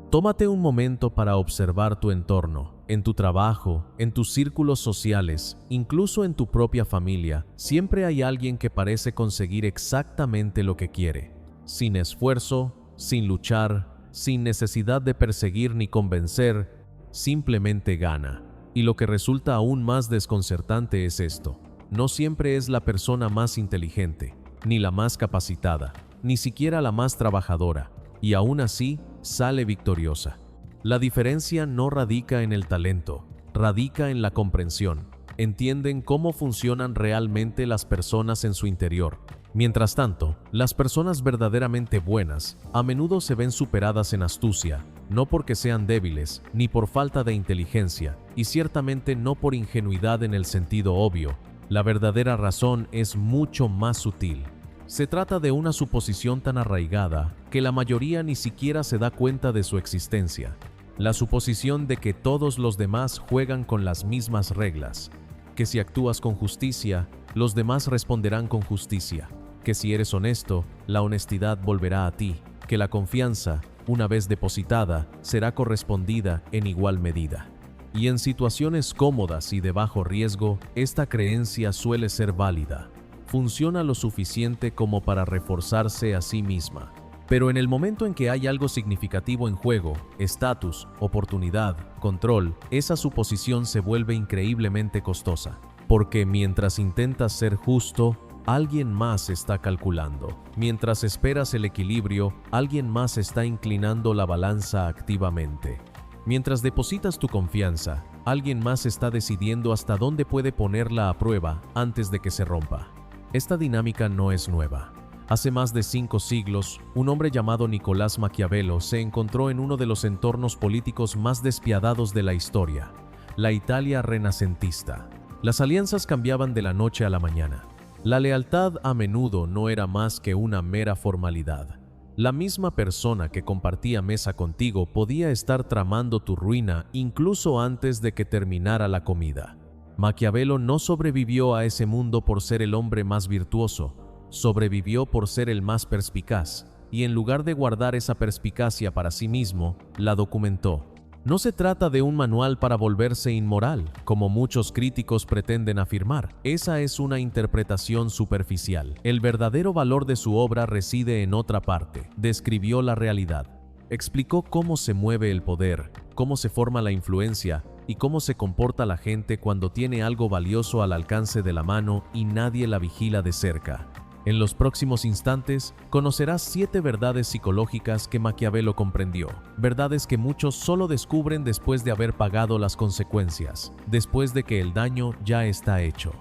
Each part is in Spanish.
Tómate un momento para observar tu entorno, en tu trabajo, en tus círculos sociales, incluso en tu propia familia. Siempre hay alguien que parece conseguir exactamente lo que quiere, sin esfuerzo, sin luchar, sin necesidad de perseguir ni convencer, simplemente gana. Y lo que resulta aún más desconcertante es esto: no siempre es la persona más inteligente, ni la más capacitada, ni siquiera la más trabajadora, y aún así sale victoriosa. La diferencia no radica en el talento, radica en la comprensión. Entienden cómo funcionan realmente las personas en su interior. Mientras tanto, las personas verdaderamente buenas a menudo se ven superadas en astucia, no porque sean débiles, ni por falta de inteligencia, y ciertamente no por ingenuidad en el sentido obvio. La verdadera razón es mucho más sutil. Se trata de una suposición tan arraigada que la mayoría ni siquiera se da cuenta de su existencia. La suposición de que todos los demás juegan con las mismas reglas, que si actúas con justicia, los demás responderán con justicia, que si eres honesto, la honestidad volverá a ti, que la confianza, una vez depositada, será correspondida en igual medida. Y en situaciones cómodas y de bajo riesgo, esta creencia suele ser válida. Funciona lo suficiente como para reforzarse a sí misma. Pero en el momento en que hay algo significativo en juego, estatus, oportunidad, control, esa suposición se vuelve increíblemente costosa. Porque mientras intentas ser justo, alguien más está calculando. Mientras esperas el equilibrio, alguien más está inclinando la balanza activamente. Mientras depositas tu confianza, alguien más está decidiendo hasta dónde puede ponerla a prueba antes de que se rompa. Esta dinámica no es nueva. Hace más de 5 siglos, un hombre llamado Nicolás Maquiavelo se encontró en uno de los entornos políticos más despiadados de la historia, la Italia renacentista. Las alianzas cambiaban de la noche a la mañana. La lealtad a menudo no era más que una mera formalidad. La misma persona que compartía mesa contigo podía estar tramando tu ruina incluso antes de que terminara la comida. Maquiavelo no sobrevivió a ese mundo por ser el hombre más virtuoso, sobrevivió por ser el más perspicaz, y en lugar de guardar esa perspicacia para sí mismo, la documentó. No se trata de un manual para volverse inmoral, como muchos críticos pretenden afirmar. Esa es una interpretación superficial. El verdadero valor de su obra reside en otra parte. Describió la realidad. Explicó cómo se mueve el poder, cómo se forma la influencia y cómo se comporta la gente cuando tiene algo valioso al alcance de la mano y nadie la vigila de cerca. En los próximos instantes, conocerás 7 verdades psicológicas que Maquiavelo comprendió. Verdades que muchos solo descubren después de haber pagado las consecuencias, después de que el daño ya está hecho.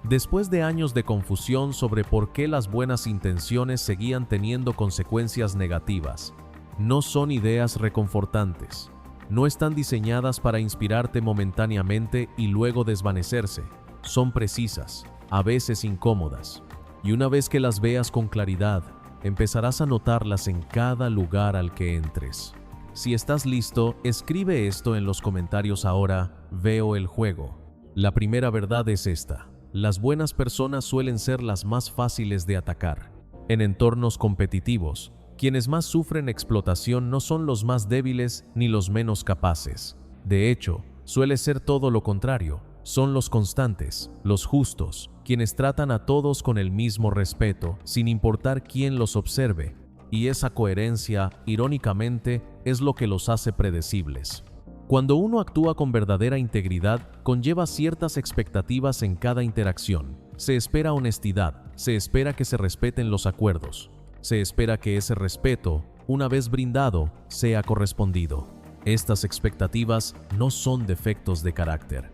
Después de años de confusión sobre por qué las buenas intenciones seguían teniendo consecuencias negativas. No son ideas reconfortantes. No están diseñadas para inspirarte momentáneamente y luego desvanecerse. Son precisas, a veces incómodas. Y una vez que las veas con claridad, empezarás a notarlas en cada lugar al que entres. Si estás listo, escribe esto en los comentarios ahora. Veo el juego. La primera verdad es esta: las buenas personas suelen ser las más fáciles de atacar. En entornos competitivos, quienes más sufren explotación no son los más débiles ni los menos capaces. De hecho, suele ser todo lo contrario. Son los constantes, los justos, quienes tratan a todos con el mismo respeto, sin importar quién los observe. Y esa coherencia, irónicamente, es lo que los hace predecibles. Cuando uno actúa con verdadera integridad, conlleva ciertas expectativas en cada interacción. Se espera honestidad, se espera que se respeten los acuerdos, se espera que ese respeto, una vez brindado, sea correspondido. Estas expectativas no son defectos de carácter,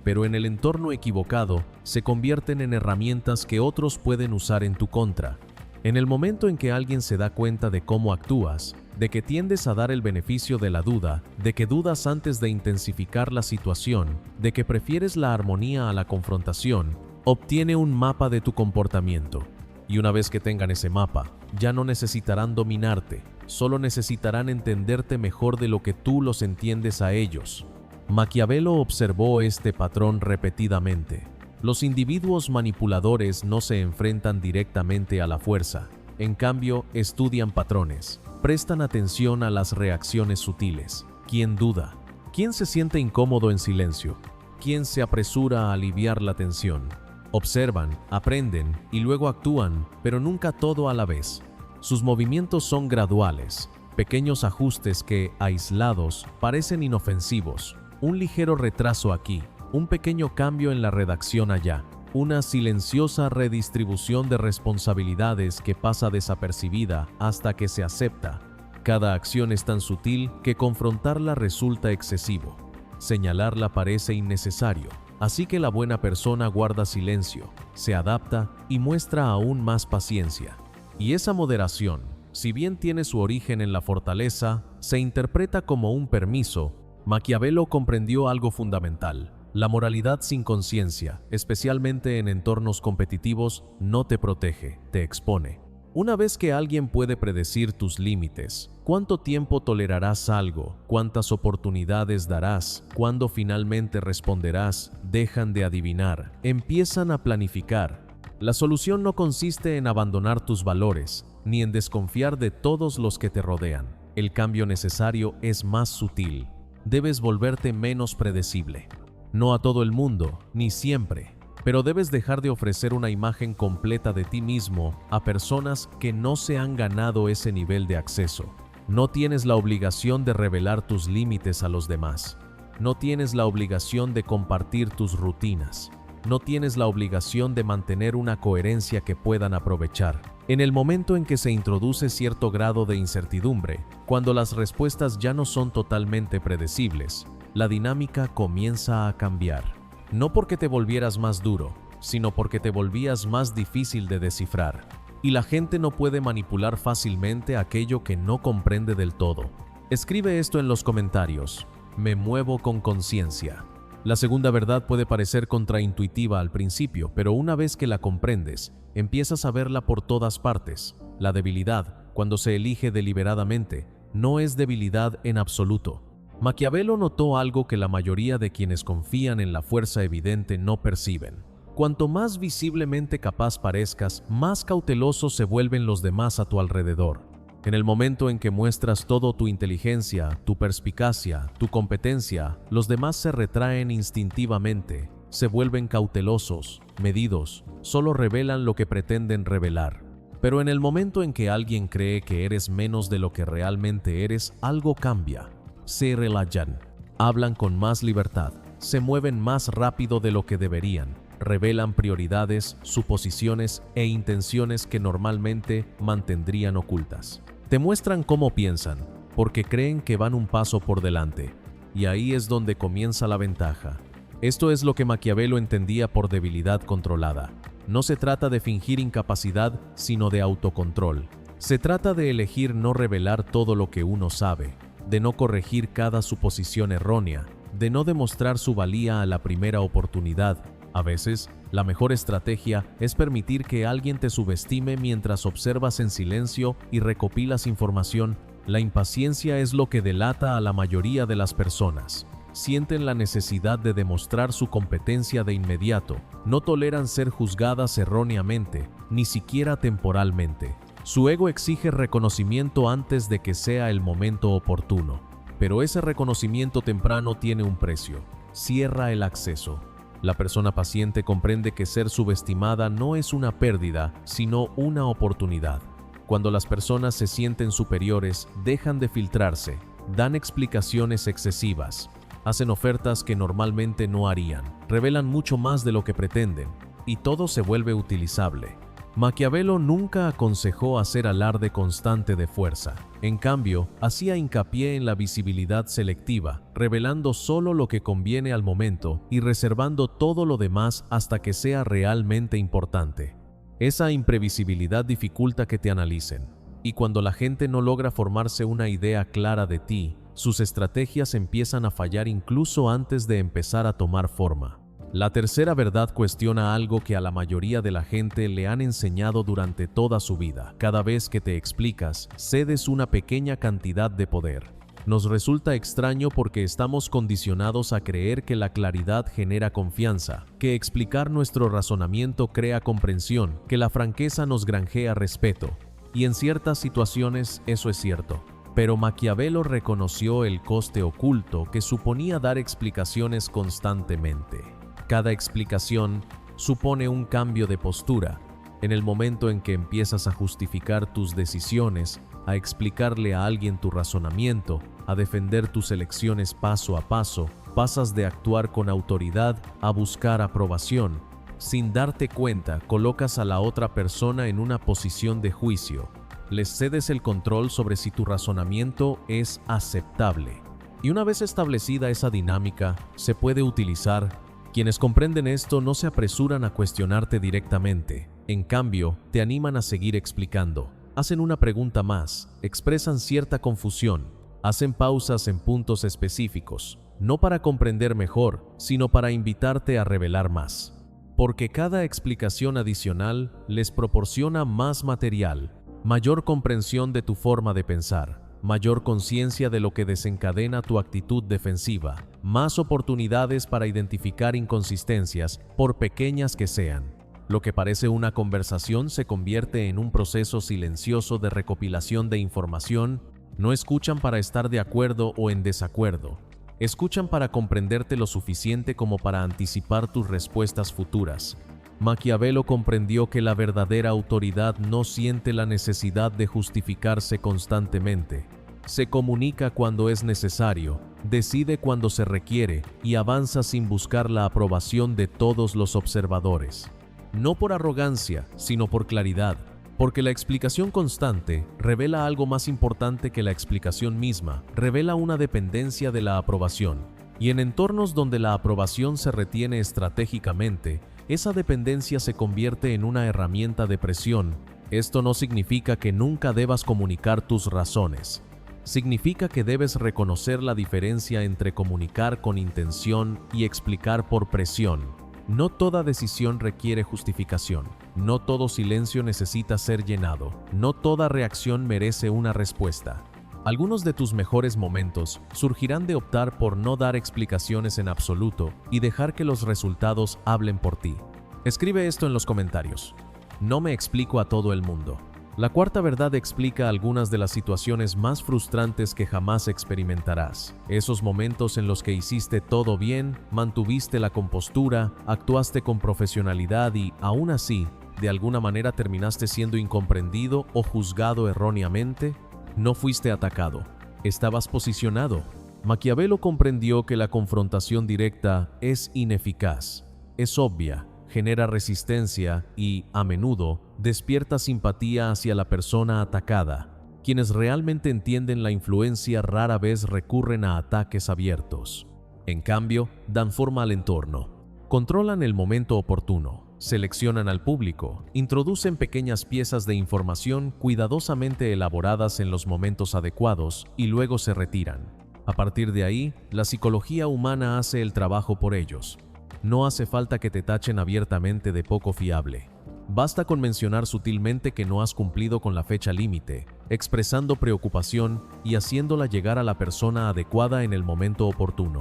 pero en el entorno equivocado se convierten en herramientas que otros pueden usar en tu contra. En el momento en que alguien se da cuenta de cómo actúas, de que tiendes a dar el beneficio de la duda, de que dudas antes de intensificar la situación, de que prefieres la armonía a la confrontación, obtiene un mapa de tu comportamiento. Y una vez que tengan ese mapa, ya no necesitarán dominarte, solo necesitarán entenderte mejor de lo que tú los entiendes a ellos. Maquiavelo observó este patrón repetidamente. Los individuos manipuladores no se enfrentan directamente a la fuerza, en cambio estudian patrones, prestan atención a las reacciones sutiles. ¿Quién duda? ¿Quién se siente incómodo en silencio? ¿Quién se apresura a aliviar la tensión? Observan, aprenden y luego actúan, pero nunca todo a la vez. Sus movimientos son graduales, pequeños ajustes que, aislados, parecen inofensivos. Un ligero retraso aquí, un pequeño cambio en la redacción allá, una silenciosa redistribución de responsabilidades que pasa desapercibida hasta que se acepta. Cada acción es tan sutil que confrontarla resulta excesivo. Señalarla parece innecesario. Así que la buena persona guarda silencio, se adapta y muestra aún más paciencia. Y esa moderación, si bien tiene su origen en la fortaleza, se interpreta como un permiso. Maquiavelo comprendió algo fundamental. La moralidad sin conciencia, especialmente en entornos competitivos, no te protege, te expone. Una vez que alguien puede predecir tus límites, cuánto tiempo tolerarás algo, cuántas oportunidades darás, cuándo finalmente responderás, dejan de adivinar, empiezan a planificar. La solución no consiste en abandonar tus valores, ni en desconfiar de todos los que te rodean. El cambio necesario es más sutil. Debes volverte menos predecible. No a todo el mundo, ni siempre. Pero debes dejar de ofrecer una imagen completa de ti mismo a personas que no se han ganado ese nivel de acceso. No tienes la obligación de revelar tus límites a los demás. No tienes la obligación de compartir tus rutinas. No tienes la obligación de mantener una coherencia que puedan aprovechar. En el momento en que se introduce cierto grado de incertidumbre, cuando las respuestas ya no son totalmente predecibles, la dinámica comienza a cambiar. No porque te volvieras más duro, sino porque te volvías más difícil de descifrar. Y la gente no puede manipular fácilmente aquello que no comprende del todo. Escribe esto en los comentarios. Me muevo con conciencia. La segunda verdad puede parecer contraintuitiva al principio, pero una vez que la comprendes, empiezas a verla por todas partes. La debilidad, cuando se elige deliberadamente, no es debilidad en absoluto. Maquiavelo notó algo que la mayoría de quienes confían en la fuerza evidente no perciben. Cuanto más visiblemente capaz parezcas, más cautelosos se vuelven los demás a tu alrededor. En el momento en que muestras todo tu inteligencia, tu perspicacia, tu competencia, los demás se retraen instintivamente, se vuelven cautelosos, medidos, solo revelan lo que pretenden revelar. Pero en el momento en que alguien cree que eres menos de lo que realmente eres, algo cambia. Se relajan, hablan con más libertad, se mueven más rápido de lo que deberían, revelan prioridades, suposiciones e intenciones que normalmente mantendrían ocultas. Te muestran cómo piensan, porque creen que van un paso por delante, y ahí es donde comienza la ventaja. Esto es lo que Maquiavelo entendía por debilidad controlada. No se trata de fingir incapacidad, sino de autocontrol. Se trata de elegir no revelar todo lo que uno sabe, de no corregir cada suposición errónea, de no demostrar su valía a la primera oportunidad. A veces, la mejor estrategia es permitir que alguien te subestime mientras observas en silencio y recopilas información. La impaciencia es lo que delata a la mayoría de las personas. Sienten la necesidad de demostrar su competencia de inmediato, no toleran ser juzgadas erróneamente, ni siquiera temporalmente. Su ego exige reconocimiento antes de que sea el momento oportuno, pero ese reconocimiento temprano tiene un precio. Cierra el acceso. La persona paciente comprende que ser subestimada no es una pérdida, sino una oportunidad. Cuando las personas se sienten superiores, dejan de filtrarse, dan explicaciones excesivas, hacen ofertas que normalmente no harían, revelan mucho más de lo que pretenden, y todo se vuelve utilizable. Maquiavelo nunca aconsejó hacer alarde constante de fuerza. En cambio, hacía hincapié en la visibilidad selectiva, revelando solo lo que conviene al momento y reservando todo lo demás hasta que sea realmente importante. Esa imprevisibilidad dificulta que te analicen, y cuando la gente no logra formarse una idea clara de ti, sus estrategias empiezan a fallar incluso antes de empezar a tomar forma. La tercera verdad cuestiona algo que a la mayoría de la gente le han enseñado durante toda su vida. Cada vez que te explicas, cedes una pequeña cantidad de poder. Nos resulta extraño porque estamos condicionados a creer que la claridad genera confianza, que explicar nuestro razonamiento crea comprensión, que la franqueza nos granjea respeto. y en ciertas situaciones eso es cierto. Pero Maquiavelo reconoció el coste oculto que suponía dar explicaciones constantemente. Cada explicación supone un cambio de postura. En el momento en que empiezas a justificar tus decisiones, a explicarle a alguien tu razonamiento, a defender tus elecciones paso a paso, pasas de actuar con autoridad a buscar aprobación. Sin darte cuenta, colocas a la otra persona en una posición de juicio. Les cedes el control sobre si tu razonamiento es aceptable. Y una vez establecida esa dinámica, se puede utilizar. Quienes comprenden esto no se apresuran a cuestionarte directamente. En cambio, te animan a seguir explicando. Hacen una pregunta más, expresan cierta confusión, hacen pausas en puntos específicos, no para comprender mejor, sino para invitarte a revelar más. Porque cada explicación adicional les proporciona más material, mayor comprensión de tu forma de pensar, mayor conciencia de lo que desencadena tu actitud defensiva, más oportunidades para identificar inconsistencias, por pequeñas que sean. Lo que parece una conversación se convierte en un proceso silencioso de recopilación de información. No escuchan para estar de acuerdo o en desacuerdo. Escuchan para comprenderte lo suficiente como para anticipar tus respuestas futuras. Maquiavelo comprendió que la verdadera autoridad no siente la necesidad de justificarse constantemente. Se comunica cuando es necesario, decide cuando se requiere y avanza sin buscar la aprobación de todos los observadores. No por arrogancia, sino por claridad, porque la explicación constante revela algo más importante que la explicación misma, revela una dependencia de la aprobación. Y en entornos donde la aprobación se retiene estratégicamente, esa dependencia se convierte en una herramienta de presión. Esto no significa que nunca debas comunicar tus razones. Significa que debes reconocer la diferencia entre comunicar con intención y explicar por presión. No toda decisión requiere justificación. No todo silencio necesita ser llenado. No toda reacción merece una respuesta. Algunos de tus mejores momentos surgirán de optar por no dar explicaciones en absoluto y dejar que los resultados hablen por ti. Escribe esto en los comentarios. No me explico a todo el mundo. La cuarta verdad explica algunas de las situaciones más frustrantes que jamás experimentarás. Esos momentos en los que hiciste todo bien, mantuviste la compostura, actuaste con profesionalidad y, aún así, de alguna manera terminaste siendo incomprendido o juzgado erróneamente. No fuiste atacado, estabas posicionado. Maquiavelo comprendió que la confrontación directa es ineficaz, es obvia, genera resistencia y, a menudo, despierta simpatía hacia la persona atacada. Quienes realmente entienden la influencia rara vez recurren a ataques abiertos. En cambio, dan forma al entorno. Controlan el momento oportuno. Seleccionan al público, introducen pequeñas piezas de información cuidadosamente elaboradas en los momentos adecuados y luego se retiran. A partir de ahí, la psicología humana hace el trabajo por ellos. No hace falta que te tachen abiertamente de poco fiable. Basta con mencionar sutilmente que no has cumplido con la fecha límite, expresando preocupación y haciéndola llegar a la persona adecuada en el momento oportuno.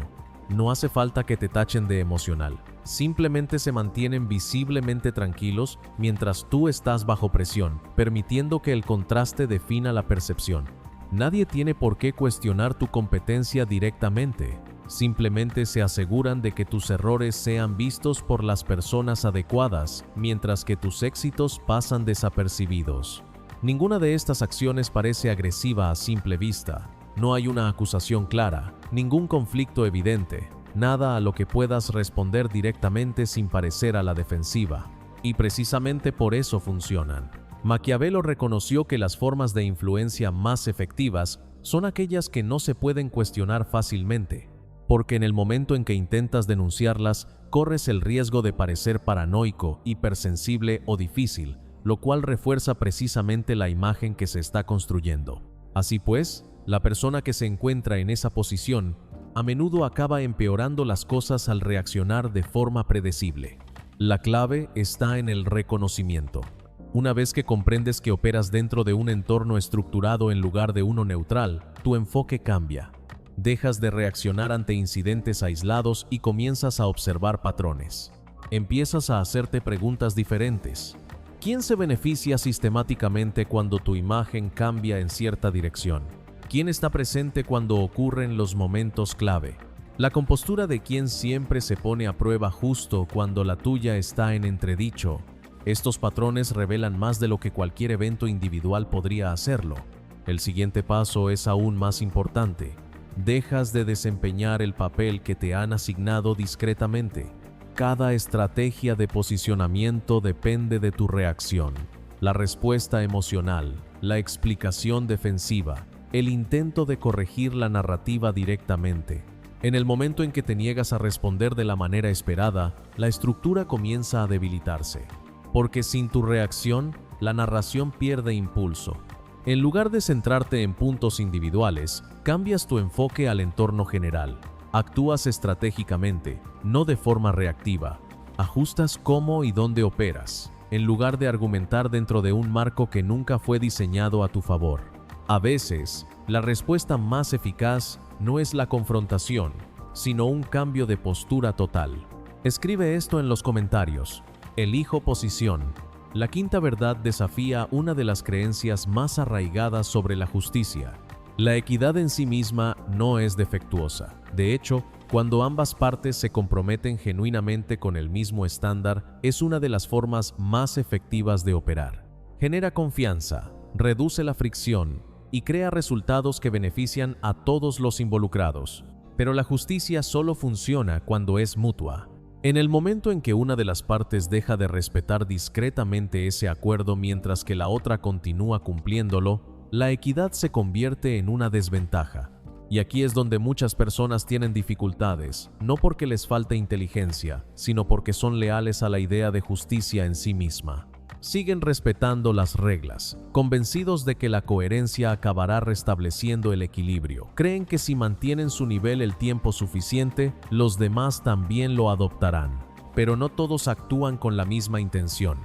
No hace falta que te tachen de emocional. Simplemente se mantienen visiblemente tranquilos mientras tú estás bajo presión, permitiendo que el contraste defina la percepción. Nadie tiene por qué cuestionar tu competencia directamente. Simplemente se aseguran de que tus errores sean vistos por las personas adecuadas, mientras que tus éxitos pasan desapercibidos. Ninguna de estas acciones parece agresiva a simple vista. No hay una acusación clara, ningún conflicto evidente, nada a lo que puedas responder directamente sin parecer a la defensiva. Y precisamente por eso funcionan. Maquiavelo reconoció que las formas de influencia más efectivas son aquellas que no se pueden cuestionar fácilmente, porque en el momento en que intentas denunciarlas, corres el riesgo de parecer paranoico, hipersensible o difícil, lo cual refuerza precisamente la imagen que se está construyendo. Así pues, la persona que se encuentra en esa posición a menudo acaba empeorando las cosas al reaccionar de forma predecible. La clave está en el reconocimiento. Una vez que comprendes que operas dentro de un entorno estructurado en lugar de uno neutral, tu enfoque cambia. Dejas de reaccionar ante incidentes aislados y comienzas a observar patrones. Empiezas a hacerte preguntas diferentes. ¿Quién se beneficia sistemáticamente cuando tu imagen cambia en cierta dirección? ¿Quién está presente cuando ocurren los momentos clave? La compostura de quien siempre se pone a prueba justo cuando la tuya está en entredicho. Estos patrones revelan más de lo que cualquier evento individual podría hacerlo. El siguiente paso es aún más importante. Dejas de desempeñar el papel que te han asignado discretamente. Cada estrategia de posicionamiento depende de tu reacción. La respuesta emocional, la explicación defensiva, el intento de corregir la narrativa directamente. En el momento en que te niegas a responder de la manera esperada, la estructura comienza a debilitarse. Porque sin tu reacción, la narración pierde impulso. En lugar de centrarte en puntos individuales, cambias tu enfoque al entorno general. Actúas estratégicamente, no de forma reactiva. Ajustas cómo y dónde operas, en lugar de argumentar dentro de un marco que nunca fue diseñado a tu favor. A veces, la respuesta más eficaz no es la confrontación, sino un cambio de postura total. Escribe esto en los comentarios. Elijo posición. La quinta verdad desafía una de las creencias más arraigadas sobre la justicia. La equidad en sí misma no es defectuosa. De hecho, cuando ambas partes se comprometen genuinamente con el mismo estándar, es una de las formas más efectivas de operar. Genera confianza, reduce la fricción y crea resultados que benefician a todos los involucrados. Pero la justicia solo funciona cuando es mutua. En el momento en que una de las partes deja de respetar discretamente ese acuerdo mientras que la otra continúa cumpliéndolo, la equidad se convierte en una desventaja. Y aquí es donde muchas personas tienen dificultades, no porque les falte inteligencia, sino porque son leales a la idea de justicia en sí misma. Siguen respetando las reglas, convencidos de que la coherencia acabará restableciendo el equilibrio. Creen que si mantienen su nivel el tiempo suficiente, los demás también lo adoptarán. Pero no todos actúan con la misma intención.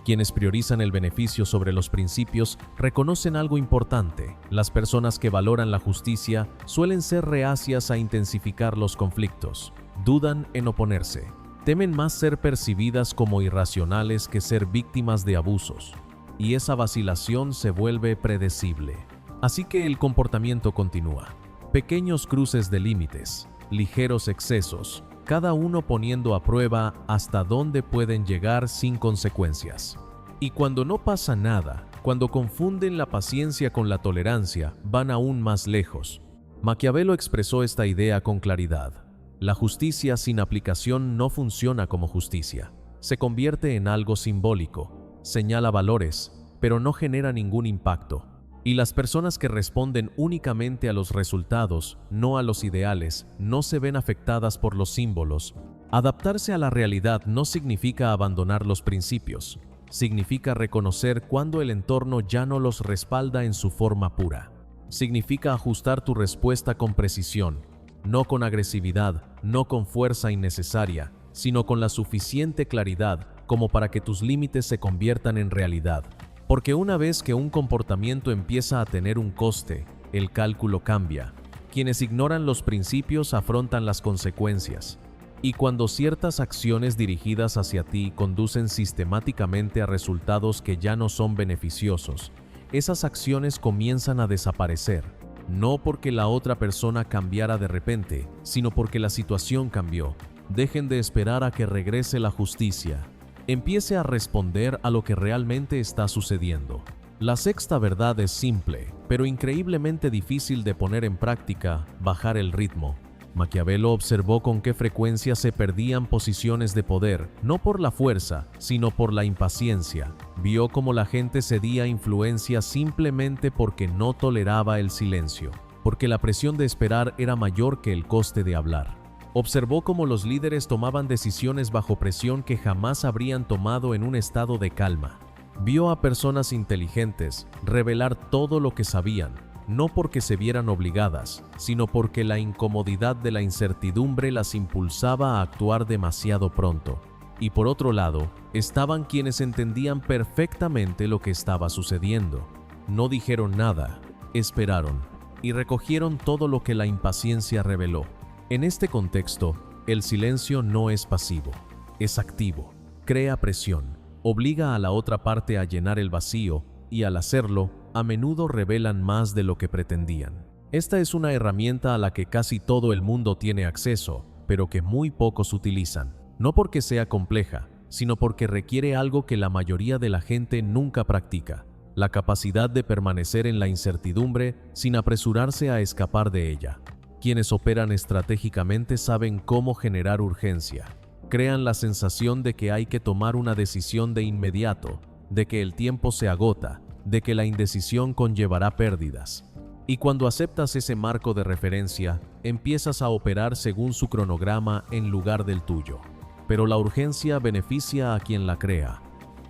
Quienes priorizan el beneficio sobre los principios reconocen algo importante. Las personas que valoran la justicia suelen ser reacias a intensificar los conflictos. Dudan en oponerse. Temen más ser percibidas como irracionales que ser víctimas de abusos. Y esa vacilación se vuelve predecible. Así que el comportamiento continúa. Pequeños cruces de límites, ligeros excesos, cada uno poniendo a prueba hasta dónde pueden llegar sin consecuencias. Y cuando no pasa nada, cuando confunden la paciencia con la tolerancia, van aún más lejos. Maquiavelo expresó esta idea con claridad. La justicia sin aplicación no funciona como justicia. Se convierte en algo simbólico, señala valores, pero no genera ningún impacto. Y las personas que responden únicamente a los resultados, no a los ideales, no se ven afectadas por los símbolos. Adaptarse a la realidad no significa abandonar los principios. Significa reconocer cuando el entorno ya no los respalda en su forma pura. Significa ajustar tu respuesta con precisión, no con agresividad, no con fuerza innecesaria, sino con la suficiente claridad como para que tus límites se conviertan en realidad. Porque una vez que un comportamiento empieza a tener un coste, el cálculo cambia. Quienes ignoran los principios afrontan las consecuencias. Y cuando ciertas acciones dirigidas hacia ti conducen sistemáticamente a resultados que ya no son beneficiosos, esas acciones comienzan a desaparecer. No porque la otra persona cambiara de repente, sino porque la situación cambió. Dejen de esperar a que regrese la justicia. Empiece a responder a lo que realmente está sucediendo. La sexta verdad es simple, pero increíblemente difícil de poner en práctica: bajar el ritmo. Maquiavelo observó con qué frecuencia se perdían posiciones de poder, no por la fuerza, sino por la impaciencia. Vio cómo la gente cedía a influencia simplemente porque no toleraba el silencio, porque la presión de esperar era mayor que el coste de hablar. Observó cómo los líderes tomaban decisiones bajo presión que jamás habrían tomado en un estado de calma. Vio a personas inteligentes revelar todo lo que sabían, no porque se vieran obligadas, sino porque la incomodidad de la incertidumbre las impulsaba a actuar demasiado pronto. Y por otro lado, estaban quienes entendían perfectamente lo que estaba sucediendo. No dijeron nada, esperaron, y recogieron todo lo que la impaciencia reveló. En este contexto, el silencio no es pasivo, es activo, crea presión. obliga a la otra parte a llenar el vacío y al hacerlo, a menudo revelan más de lo que pretendían. Esta es una herramienta a la que casi todo el mundo tiene acceso, pero que muy pocos utilizan. No porque sea compleja, sino porque requiere algo que la mayoría de la gente nunca practica: la capacidad de permanecer en la incertidumbre sin apresurarse a escapar de ella. Quienes operan estratégicamente saben cómo generar urgencia. Crean la sensación de que hay que tomar una decisión de inmediato, de que el tiempo se agota, de que la indecisión conllevará pérdidas. Y cuando aceptas ese marco de referencia, empiezas a operar según su cronograma en lugar del tuyo. Pero la urgencia beneficia a quien la crea.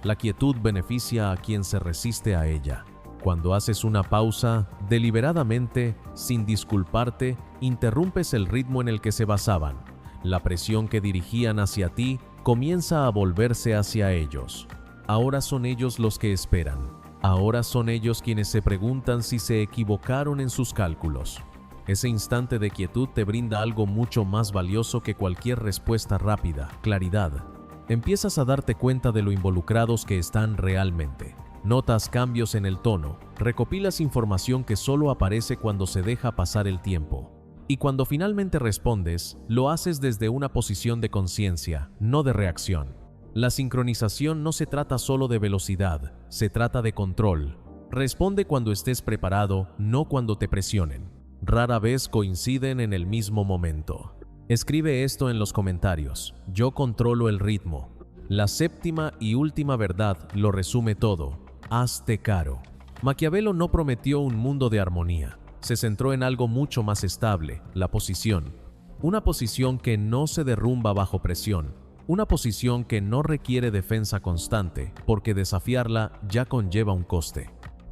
La quietud beneficia a quien se resiste a ella. Cuando haces una pausa, deliberadamente, sin disculparte, interrumpes el ritmo en el que se basaban. La presión que dirigían hacia ti comienza a volverse hacia ellos. Ahora son ellos los que esperan. Ahora son ellos quienes se preguntan si se equivocaron en sus cálculos. Ese instante de quietud te brinda algo mucho más valioso que cualquier respuesta rápida: claridad. Empiezas a darte cuenta de lo involucrados que están realmente. Notas cambios en el tono, recopilas información que solo aparece cuando se deja pasar el tiempo. Y cuando finalmente respondes, lo haces desde una posición de conciencia, no de reacción. La sincronización no se trata solo de velocidad, se trata de control. Responde cuando estés preparado, no cuando te presionen. Rara vez coinciden en el mismo momento. Escribe esto en los comentarios: yo controlo el ritmo. La séptima y última verdad lo resume todo: hazte caro. Maquiavelo no prometió un mundo de armonía. Se centró en algo mucho más estable: la posición. Una posición que no se derrumba bajo presión. Una posición que no requiere defensa constante, porque desafiarla ya conlleva un coste.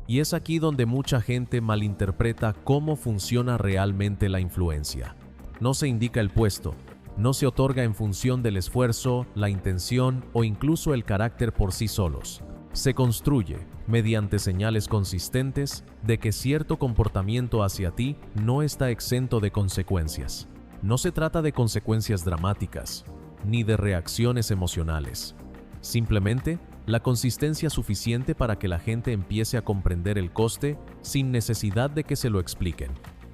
Y es aquí donde mucha gente malinterpreta cómo funciona realmente la influencia. No se indica el puesto, no se otorga en función del esfuerzo, la intención o incluso el carácter por sí solos. Se construye mediante señales consistentes de que cierto comportamiento hacia ti no está exento de consecuencias. No se trata de consecuencias dramáticas, ni de reacciones emocionales. Simplemente, la consistencia suficiente para que la gente empiece a comprender el coste sin necesidad de que se lo expliquen.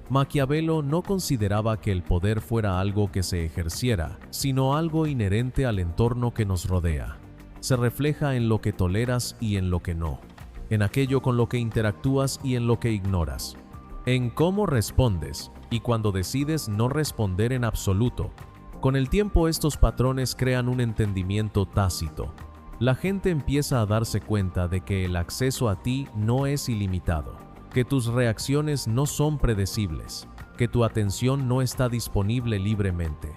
Maquiavelo no consideraba que el poder fuera algo que se ejerciera, sino algo inherente al entorno que nos rodea. Se refleja en lo que toleras y en lo que no, en aquello con lo que interactúas y en lo que ignoras, en cómo respondes y cuando decides no responder en absoluto. Con el tiempo, estos patrones crean un entendimiento tácito. La gente empieza a darse cuenta de que el acceso a ti no es ilimitado, que tus reacciones no son predecibles, que tu atención no está disponible libremente.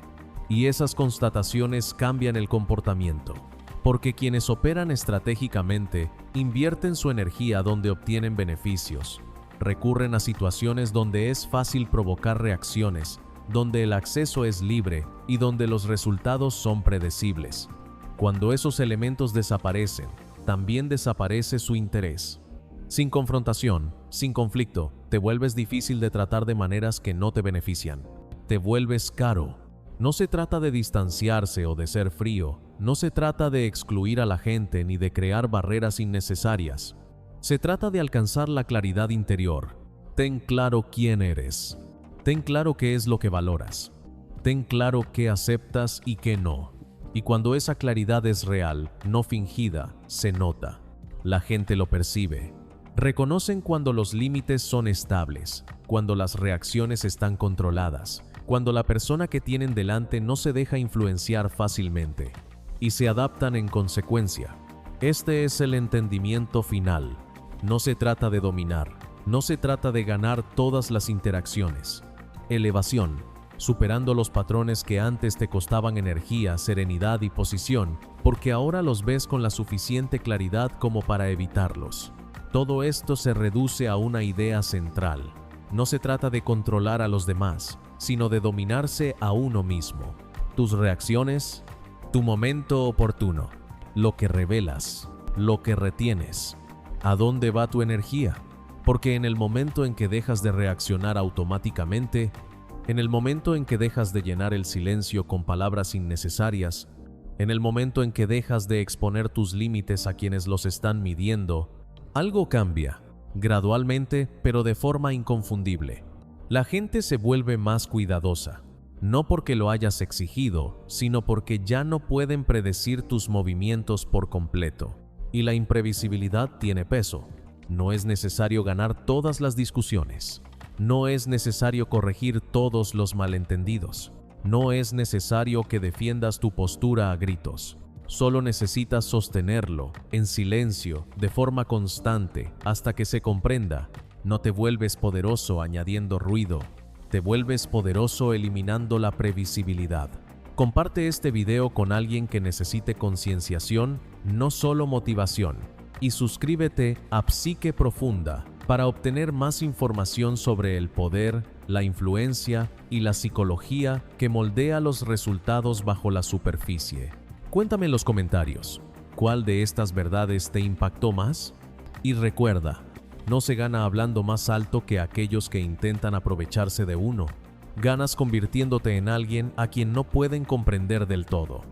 Y esas constataciones cambian el comportamiento, porque quienes operan estratégicamente invierten su energía donde obtienen beneficios, recurren a situaciones donde es fácil provocar reacciones, donde el acceso es libre y donde los resultados son predecibles. Cuando esos elementos desaparecen, también desaparece su interés. Sin confrontación, sin conflicto, te vuelves difícil de tratar de maneras que no te benefician. Te vuelves caro. No se trata de distanciarse o de ser frío, no se trata de excluir a la gente ni de crear barreras innecesarias. Se trata de alcanzar la claridad interior. Ten claro quién eres. Ten claro qué es lo que valoras. Ten claro qué aceptas y qué no. Y cuando esa claridad es real, no fingida, se nota. La gente lo percibe. Reconocen cuando los límites son estables, cuando las reacciones están controladas, cuando la persona que tienen delante no se deja influenciar fácilmente, y se adaptan en consecuencia. Este es el entendimiento final. No se trata de dominar, no se trata de ganar todas las interacciones. Elevación, superando los patrones que antes te costaban energía, serenidad y posición, porque ahora los ves con la suficiente claridad como para evitarlos. Todo esto se reduce a una idea central. No se trata de controlar a los demás, sino de dominarse a uno mismo. Tus reacciones, tu momento oportuno, lo que revelas, lo que retienes. ¿A dónde va tu energía? Porque en el momento en que dejas de reaccionar automáticamente, en el momento en que dejas de llenar el silencio con palabras innecesarias, En el momento en que dejas de exponer tus límites a quienes los están midiendo, algo cambia, gradualmente, pero de forma inconfundible. La gente se vuelve más cuidadosa, no porque lo hayas exigido, sino porque ya no pueden predecir tus movimientos por completo. Y la imprevisibilidad tiene peso. No es necesario ganar todas las discusiones. No es necesario corregir todos los malentendidos. No es necesario que defiendas tu postura a gritos. Solo necesitas sostenerlo, en silencio, de forma constante, hasta que se comprenda. No te vuelves poderoso añadiendo ruido. Te vuelves poderoso eliminando la previsibilidad. Comparte este video con alguien que necesite concienciación, no solo motivación. Y suscríbete a Psique Profunda para obtener más información sobre el poder, la influencia y la psicología que moldea los resultados bajo la superficie. Cuéntame en los comentarios, ¿cuál de estas verdades te impactó más? Y recuerda, no se gana hablando más alto que aquellos que intentan aprovecharse de uno. Ganas convirtiéndote en alguien a quien no pueden comprender del todo.